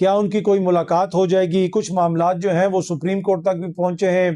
کیا ان کی کوئی ملاقات ہو جائے گی؟ کچھ معاملات جو ہیں وہ سپریم کورٹ تک بھی پہنچے ہیں،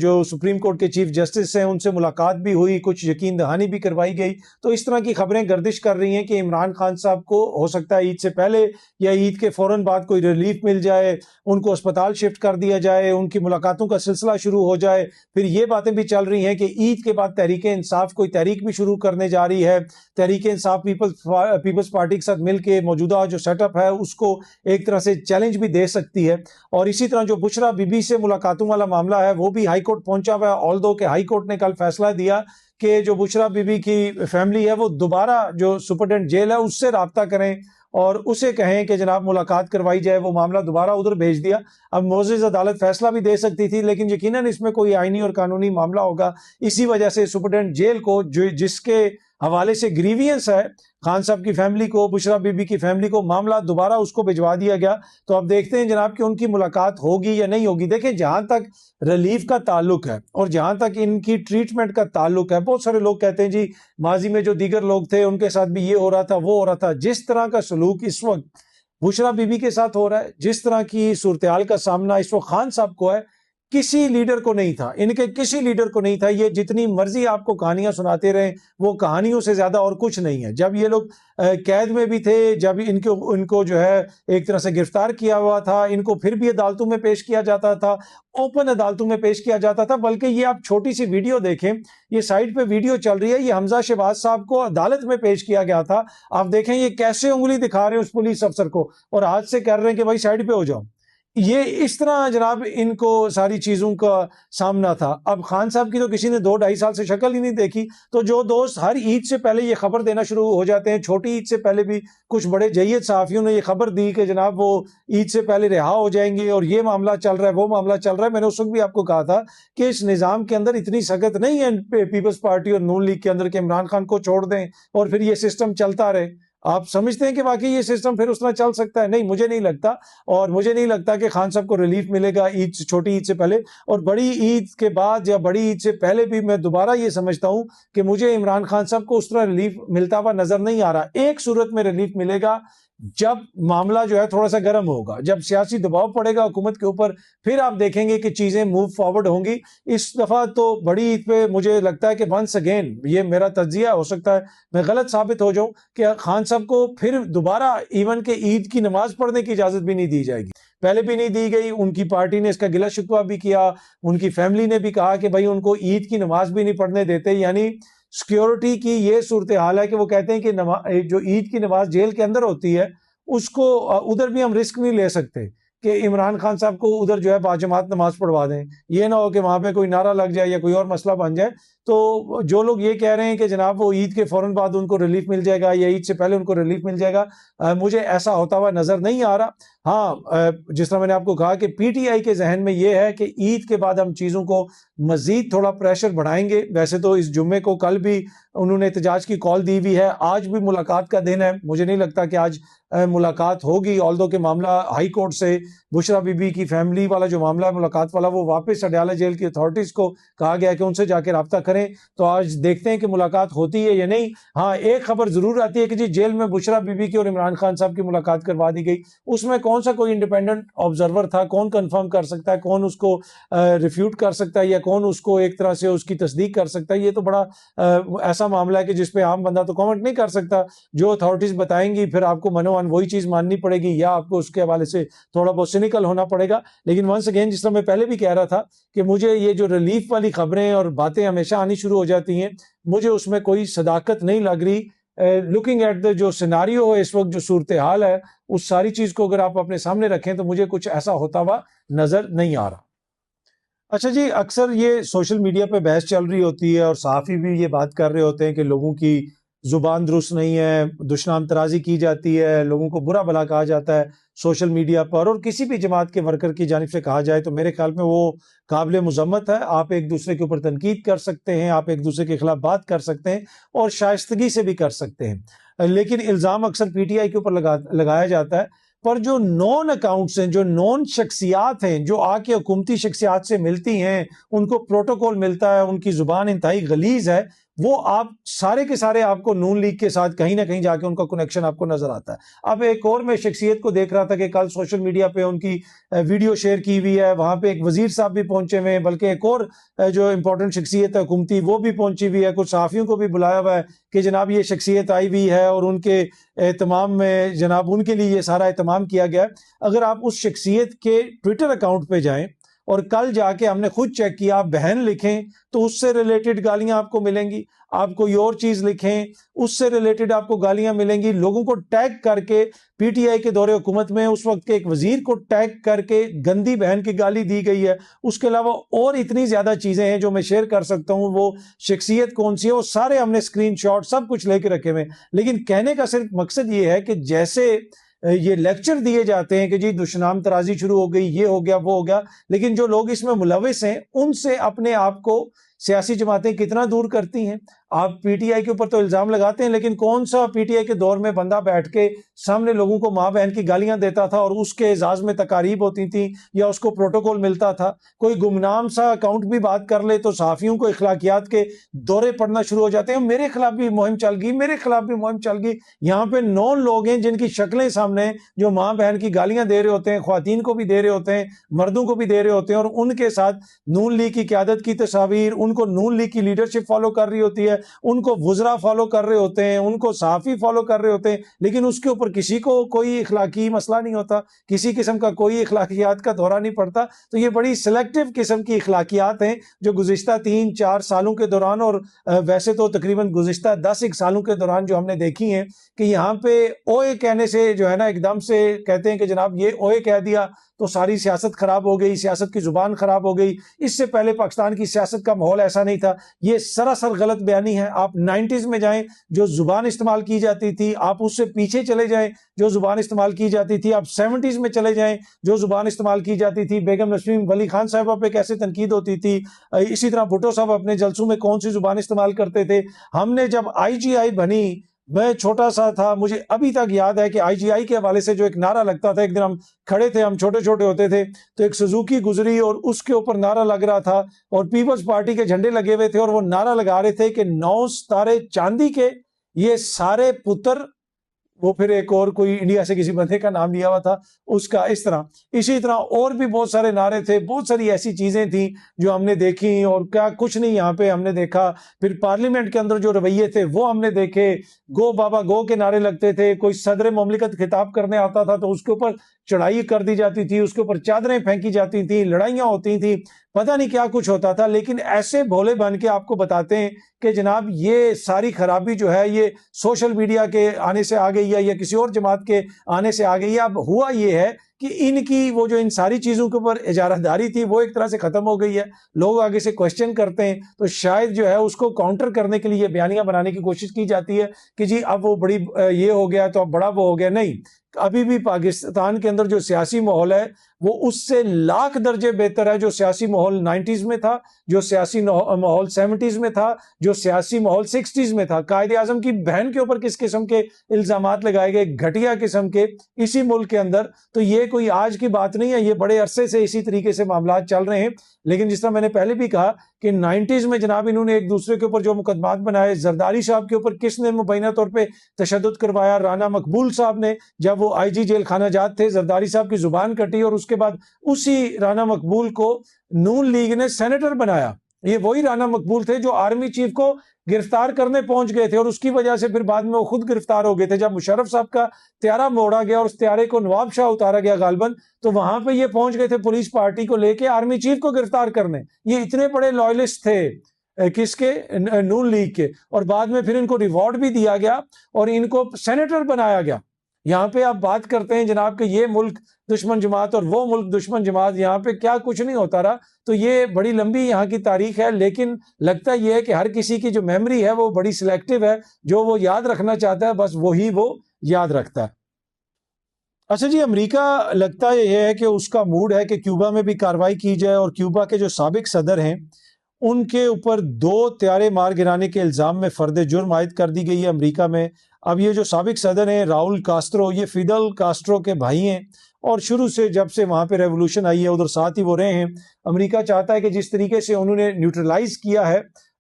جو سپریم کورٹ کے چیف جسٹس ہیں ان سے ملاقات بھی ہوئی، کچھ یقین دہانی بھی کروائی گئی. تو اس طرح کی خبریں گردش کر رہی ہیں کہ عمران خان صاحب کو ہو سکتا ہے عید سے پہلے یا عید کے فوراً بعد کوئی ریلیف مل جائے، ان کو اسپتال شفٹ کر دیا جائے، ان کی ملاقاتوں کا سلسلہ شروع ہو جائے. پھر یہ باتیں بھی چل رہی ہیں کہ عید کے بعد تحریک انصاف کوئی تحریک بھی شروع کرنے جا رہی ہے. تحریک انصاف پیپلز پارٹی کے ساتھ مل کے موجودہ جو سیٹ اپ ہے اس کو ایک طرح سے چیلنج بھی دے سکتی ہے. اور اسی طرح جو بشرا بی بی سے ملاقاتوں والا معاملہ ہے وہ بھی ہائی کورٹ پہنچا ہوا ہے، آلدو کہ ہائی کورٹ نے کل فیصلہ دیا کہ جو بشرا بی بی کی فیملی ہے وہ دوبارہ جو سپرنٹینڈنٹ جیل ہے اس سے رابطہ کریں اور اسے کہیں کہ جناب ملاقات کروائی جائے. وہ معاملہ دوبارہ ادھر بھیج دیا. اب معزز عدالت فیصلہ بھی دے سکتی تھی لیکن یقیناً اس میں کوئی آئینی اور قانونی معاملہ ہوگا. اسی وجہ سے سپرنٹینڈنٹ جیل کو جس کے حوالے سے گریوینس ہے خان صاحب کی فیملی کو، بشرا بی بی کی فیملی کو، معاملہ دوبارہ اس کو بھجوا دیا گیا. تو اب دیکھتے ہیں جناب کہ ان کی ملاقات ہوگی یا نہیں ہوگی. دیکھیں جہاں تک ریلیف کا تعلق ہے اور جہاں تک ان کی ٹریٹمنٹ کا تعلق ہے، بہت سارے لوگ کہتے ہیں جی ماضی میں جو دیگر لوگ تھے ان کے ساتھ بھی یہ ہو رہا تھا وہ ہو رہا تھا. جس طرح کا سلوک اس وقت بشرا بی بی کے ساتھ ہو رہا ہے، جس طرح کی صورتحال کا سامنا اس وقت خان صاحب کو ہے، کسی لیڈر کو نہیں تھا، ان کے کسی لیڈر کو نہیں تھا. یہ جتنی مرضی آپ کو کہانیاں سناتے رہیں وہ کہانیوں سے زیادہ اور کچھ نہیں ہے. جب یہ لوگ قید میں بھی تھے، جب ان کو جو ہے ایک طرح سے گرفتار کیا ہوا تھا، ان کو پھر بھی عدالتوں میں پیش کیا جاتا تھا، اوپن عدالتوں میں پیش کیا جاتا تھا. بلکہ یہ آپ چھوٹی سی ویڈیو دیکھیں، یہ سائٹ پہ ویڈیو چل رہی ہے، یہ حمزہ شہباز صاحب کو عدالت میں پیش کیا گیا تھا. آپ دیکھیں یہ کیسے انگلی دکھا رہے ہیں اس پولیس افسر کو اور ہاتھ سے کہہ رہے ہیں کہ بھائی سائڈ پہ ہو جاؤ. یہ اس طرح جناب ان کو ساری چیزوں کا سامنا تھا. اب خان صاحب کی تو کسی نے 2-2.5 سال سے شکل ہی نہیں دیکھی. تو جو دوست ہر عید سے پہلے یہ خبر دینا شروع ہو جاتے ہیں، چھوٹی عید سے پہلے بھی کچھ بڑے جید صحافیوں نے یہ خبر دی کہ جناب وہ عید سے پہلے رہا ہو جائیں گے اور یہ معاملہ چل رہا ہے وہ معاملہ چل رہا ہے. میں نے اس وقت بھی آپ کو کہا تھا کہ اس نظام کے اندر اتنی سخت نہیں ہے پیپلز پارٹی اور نون لیگ کے اندر کہ عمران خان کو چھوڑ دیں اور پھر یہ سسٹم چلتا رہے. آپ سمجھتے ہیں کہ واقعی یہ سسٹم پھر اس طرح چل سکتا ہے؟ نہیں، مجھے نہیں لگتا. اور مجھے نہیں لگتا کہ خان صاحب کو ریلیف ملے گا چھوٹی عید سے پہلے. اور بڑی عید کے بعد یا بڑی عید سے پہلے بھی میں دوبارہ یہ سمجھتا ہوں کہ مجھے عمران خان صاحب کو اس طرح ریلیف ملتا ہوا نظر نہیں آ رہا. ایک صورت میں ریلیف ملے گا جب معاملہ جو ہے تھوڑا سا گرم ہوگا، جب سیاسی دباؤ پڑے گا حکومت کے اوپر، پھر آپ دیکھیں گے کہ چیزیں موو فارورڈ ہوں گی. اس دفعہ تو بڑی عید پہ مجھے لگتا ہے کہ ونس اگین، یہ میرا تجزیہ ہو سکتا ہے میں غلط ثابت ہو جاؤں، کہ خان صاحب کو پھر دوبارہ ایون کہ عید کی نماز پڑھنے کی اجازت بھی نہیں دی جائے گی. پہلے بھی نہیں دی گئی، ان کی پارٹی نے اس کا گلہ شکوہ بھی کیا، ان کی فیملی نے بھی کہا کہ بھائی ان کو عید کی نماز بھی نہیں پڑھنے دیتے. یعنی سیکیورٹی کی یہ صورتحال ہے کہ وہ کہتے ہیں کہ جو عید کی نماز جیل کے اندر ہوتی ہے اس کو ادھر بھی ہم رسک نہیں لے سکتے کہ عمران خان صاحب کو ادھر جو ہے باجماعت نماز پڑھوا دیں. یہ نہ ہو کہ وہاں پہ کوئی نعرہ لگ جائے یا کوئی اور مسئلہ بن جائے. تو جو لوگ یہ کہہ رہے ہیں کہ جناب وہ عید کے فوراً بعد ان کو ریلیف مل جائے گا یا عید سے پہلے ان کو ریلیف مل جائے گا، مجھے ایسا ہوتا ہوا نظر نہیں آ رہا. ہاں، جس طرح میں نے آپ کو کہا کہ پی ٹی آئی کے ذہن میں یہ ہے کہ عید کے بعد ہم چیزوں کو مزید تھوڑا پریشر بڑھائیں گے. ویسے تو اس جمعے کو کل بھی انہوں نے احتجاج کی کال دی ہوئی ہے، آج بھی ملاقات کا دن ہے. مجھے نہیں لگتا کہ آج ملاقات ہوگی، آلدو کہ معاملہ ہائی کورٹ سے بشرا بی بی کی فیملی والا جو معاملہ ہے ملاقات والا وہ واپس اڈیالہ جیل کی اتھارٹیز کو کہا گیا کہ ان سے جا کے رابطہ کریں. تو آج دیکھتے ہیں کہ ملاقات ہوتی ہے یا نہیں. ہاں، ایک خبر ضرور آتی ہے کہ جی جیل میں بشرا بی بی کی اور عمران خان صاحب کی ملاقات کروا دی گئی. اس میں کون سا کوئی انڈیپینڈنٹ آبزرور تھا؟ کون کنفرم کر سکتا ہے؟ کون اس کو ریفیوٹ کر سکتا ہے یا کون اس کو ایک طرح سے اس کی تصدیق کر سکتا ہے؟ یہ تو بڑا ایسا معاملہ ہے کہ جس پہ عام بندہ تو کامنٹ نہیں کر سکتا. جو اتھارٹیز بتائیں گی پھر آپ کو منوان وہی چیز ماننی پڑے گی یا آپ کو اس کے حوالے سے تھوڑا بہت سینیکل ہونا پڑے گا. لیکن ونس اگین، جس طرح میں پہلے بھی کہہ رہا تھا کہ مجھے یہ جو ریلیف والی خبریں اور باتیں ہمیشہ آنی شروع ہو جاتی ہیں، مجھے اس میں کوئی صداقت نہیں لگ رہی. لوکنگ ایٹ دا جو سیناریو ہے اس وقت، جو صورتحال ہے، اس ساری چیز کو اگر آپ اپنے سامنے رکھیں تو مجھے کچھ ایسا ہوتا ہوا نظر نہیں آ رہا. اچھا جی، اکثر یہ سوشل میڈیا پہ بحث چل رہی ہوتی ہے اور صحافی بھی یہ بات کر رہے ہوتے ہیں کہ لوگوں کی زبان درست نہیں ہے، دشنام ترازی کی جاتی ہے، لوگوں کو برا بھلا کہا جاتا ہے سوشل میڈیا پر. اور کسی بھی جماعت کے ورکر کی جانب سے کہا جائے تو میرے خیال میں وہ قابل مذمت ہے. آپ ایک دوسرے کے اوپر تنقید کر سکتے ہیں، آپ ایک دوسرے کے خلاف بات کر سکتے ہیں اور شائستگی سے بھی کر سکتے ہیں. لیکن الزام اکثر پی ٹی آئی کے اوپر لگایا جاتا ہے. پر جو نون اکاؤنٹس ہیں، جو نون شخصیات ہیں، جو آ کے حکومتی شخصیات سے ملتی ہیں، ان کو پروٹوکول ملتا ہے، ان کی زبان انتہائی غلیظ ہے، وہ آپ سارے کے سارے آپ کو نون لیگ کے ساتھ کہیں نہ کہیں جا کے ان کا کنیکشن آپ کو نظر آتا ہے۔ اب ایک اور میں شخصیت کو دیکھ رہا تھا کہ کل سوشل میڈیا پہ ان کی ویڈیو شیئر کی ہوئی ہے، وہاں پہ ایک وزیر صاحب بھی پہنچے ہوئے ہیں، بلکہ ایک اور جو امپورٹنٹ شخصیت ہے حکومتی وہ بھی پہنچی ہوئی ہے، کچھ صحافیوں کو بھی بلایا ہوا ہے کہ جناب یہ شخصیت آئی ہوئی ہے اور ان کے اہتمام میں جناب ان کے لیے یہ سارا اہتمام کیا گیا ہے۔ اگر آپ اس شخصیت کے ٹویٹر اکاؤنٹ پہ جائیں اور کل جا کے ہم نے خود چیک کیا، آپ بہن لکھیں تو اس سے ریلیٹڈ گالیاں آپ کو ملیں گی، آپ کوئی اور چیز لکھیں اس سے ریلیٹڈ آپ کو گالیاں ملیں گی، لوگوں کو ٹیگ کر کے پی ٹی آئی کے دور حکومت میں اس وقت کے ایک وزیر کو ٹیگ کر کے گندی بہن کی گالی دی گئی ہے۔ اس کے علاوہ اور اتنی زیادہ چیزیں ہیں جو میں شیئر کر سکتا ہوں، وہ شخصیت کون سی ہے وہ سارے ہم نے اسکرین شاٹ سب کچھ لے کے رکھے ہوئے، لیکن کہنے کا صرف مقصد یہ ہے کہ جیسے یہ لیکچر دیے جاتے ہیں کہ جی دشنام ترازی شروع ہو گئی، یہ ہو گیا وہ ہو گیا، لیکن جو لوگ اس میں ملوث ہیں ان سے اپنے آپ کو سیاسی جماعتیں کتنا دور کرتی ہیں۔ آپ پی ٹی آئی کے اوپر تو الزام لگاتے ہیں، لیکن کون سا پی ٹی آئی کے دور میں بندہ بیٹھ کے سامنے لوگوں کو ماں بہن کی گالیاں دیتا تھا اور اس کے اعزاز میں تقاریب ہوتی تھیں یا اس کو پروٹوکول ملتا تھا؟ کوئی گمنام سا اکاؤنٹ بھی بات کر لے تو صحافیوں کو اخلاقیات کے دورے پڑنا شروع ہو جاتے ہیں، میرے خلاف بھی مہم چل گئی، میرے خلاف بھی مہم چل گئی۔ یہاں پہ 9 لوگ ہیں جن کی شکلیں سامنے، جو ماں بہن کی گالیاں دے رہے ہوتے ہیں، خواتین کو بھی دے رہے ہوتے ہیں، مردوں کو بھی دے رہے ہوتے ہیں، اور ان کے ساتھ نون لیگ کی قیادت کی تصاویر، ان کو نون لیگ کی لیڈرشپ فالو کر رہی ہوتی ہے، ان کو وزراء فالو کر رہے ہوتے ہیں، ان کو صحافی فالو کر رہے ہوتے ہیں، لیکن اس کے اوپر کسی کو کوئی اخلاقی مسئلہ نہیں ہوتا، کسی قسم کا کوئی اخلاقیات کا دورہ نہیں پڑتا۔ تو یہ بڑی سلیکٹیو قسم کی اخلاقیات ہیں جو گزشتہ 3-4 سالوں کے دوران، اور ویسے تو تقریباً گزشتہ 10 سالوں کے دوران جو ہم نے دیکھی ہیں، کہ یہاں پہ اوئے کہنے سے جو ہے نا ایک دم سے کہتے ہیں کہ جناب یہ اوئے کہہ دیا تو ساری سیاست خراب ہو گئی، سیاست کی زبان خراب ہو گئی۔ اس سے پہلے پاکستان کی سیاست کا ماحول ایسا نہیں تھا۔ یہ سراسر غلط بیانی ہے۔ آپ 90s میں جائیں، جو زبان استعمال کی جاتی تھی، آپ اس سے پیچھے چلے جائیں جو زبان استعمال کی جاتی تھی، آپ 70s میں چلے جائیں جو زبان استعمال کی جاتی تھی، بیگم نسیم ولی خان صاحبہ پہ کیسے تنقید ہوتی تھی، اسی طرح بھٹو صاحب اپنے جلسوں میں کون سی زبان استعمال کرتے تھے۔ ہم نے جب آئی جی آئی بنی، میں چھوٹا سا تھا، مجھے ابھی تک یاد ہے کہ آئی جی آئی کے حوالے سے جو ایک نعرہ لگتا تھا، ایک دن ہم کھڑے تھے، ہم چھوٹے چھوٹے ہوتے تھے، تو ایک سزوکی گزری اور اس کے اوپر نعرہ لگ رہا تھا اور پیپلز پارٹی کے جھنڈے لگے ہوئے تھے، اور وہ نعرہ لگا رہے تھے کہ 9 ستارے چاندی کے یہ سارے پتر، وہ پھر ایک اور کوئی انڈیا سے کسی بندے کا نام لیا ہوا تھا اس کا، اس طرح اسی طرح اور بھی بہت سارے نعرے تھے، بہت ساری ایسی چیزیں تھیں جو ہم نے دیکھی، اور کیا کچھ نہیں یہاں پہ ہم نے دیکھا۔ پھر پارلیمنٹ کے اندر جو رویے تھے وہ ہم نے دیکھے، گو بابا گو کے نعرے لگتے تھے، کوئی صدر مملکت خطاب کرنے آتا تھا تو اس کے اوپر چڑھائی کر دی جاتی تھی، اس کے اوپر چادریں پھینکی جاتی تھیں، لڑائیاں ہوتی تھیں، پتہ نہیں کیا کچھ ہوتا تھا۔ لیکن ایسے بھولے بن کے آپ کو بتاتے ہیں کہ جناب یہ ساری خرابی جو ہے یہ سوشل میڈیا کے آنے سے آ گئی ہے یا کسی اور جماعت کے آنے سے آ گئی ہے۔ اب ہوا یہ ہے کہ ان کی وہ جو ان ساری چیزوں کے اوپر اجارہ داری تھی وہ ایک طرح سے ختم ہو گئی ہے، لوگ آگے سے کوشچن کرتے ہیں، تو شاید جو ہے اس کو کاؤنٹر کرنے کے لیے بیانیاں بنانے کی کوشش کی جاتی ہے کہ جی اب وہ بڑی یہ ہو گیا تو اب بڑا وہ ہو گیا۔ نہیں، ابھی بھی پاکستان کے اندر جو سیاسی ماحول ہے وہ اس سے لاکھ درجے بہتر ہے جو سیاسی ماحول 90s میں تھا، جو سیاسی ماحول 70s میں تھا، جو سیاسی ماحول 60s میں تھا۔ قائد اعظم کی بہن کے اوپر کس قسم کے الزامات لگائے گئے، گھٹیا قسم کے، اسی ملک کے اندر۔ تو یہ کوئی آج کی بات نہیں ہے، یہ بڑے عرصے سے اسی طریقے سے معاملات چل رہے ہیں۔ لیکن جس طرح میں نے پہلے بھی کہا کہ 90s میں جناب انہوں نے ایک دوسرے کے اوپر جو مقدمات بنائے، زرداری صاحب کے اوپر کس نے مبینہ طور پہ تشدد کروایا؟ رانا مقبول صاحب نے، جب وہ آئی جی جیل خانہ جات تھے، زرداری صاحب کی زبان کٹی اور اس کے بعد اسی رانا مقبول کو نون لیگ نے سینیٹر بنایا۔ یہ وہی رانا مقبول تھے جو آرمی چیف کو گرفتار کرنے پہنچ گئے تھے، اور اس کی وجہ سے پھر بعد میں وہ خود گرفتار ہو گئے تھے۔ جب مشرف صاحب کا طیارہ موڑا گیا اور اس طیارے کو نواب شاہ اتارا گیا غالباً، تو وہاں پہ یہ پہنچ گئے تھے پولیس پارٹی کو لے کے آرمی چیف کو گرفتار کرنے۔ یہ اتنے بڑے لائلسٹ تھے کس کے؟ نون لیگ کے۔ اور بعد میں پھر ان کو ریوارڈ بھی دیا گیا اور ان کو سینیٹر بنایا گیا۔ یہاں پہ آپ بات کرتے ہیں جناب کہ یہ ملک دشمن جماعت اور وہ ملک دشمن جماعت، یہاں پہ کیا کچھ نہیں ہوتا رہا۔ تو یہ بڑی لمبی یہاں کی تاریخ ہے، لیکن لگتا یہ ہے کہ ہر کسی کی جو میموری ہے وہ بڑی سلیکٹیو ہے، جو وہ یاد رکھنا چاہتا ہے بس وہی وہ یاد رکھتا ہے۔ اچھا جی، امریکہ لگتا یہ ہے کہ اس کا موڈ ہے کہ کیوبا میں بھی کارروائی کی جائے، اور کیوبا کے جو سابق صدر ہیں ان کے اوپر 2 طیارے مار گرانے کے الزام میں فرد جرم عائد کر دی گئی ہے امریکہ میں۔ اب یہ جو سابق صدر ہیں راؤل کاسٹرو، یہ فیڈل کاسٹرو کے بھائی ہیں، اور شروع سے جب سے وہاں پہ ریولوشن آئی ہے ادھر ساتھ ہی وہ رہے ہیں۔ امریکہ چاہتا ہے کہ جس طریقے سے انہوں نے نیوٹرلائز کیا ہے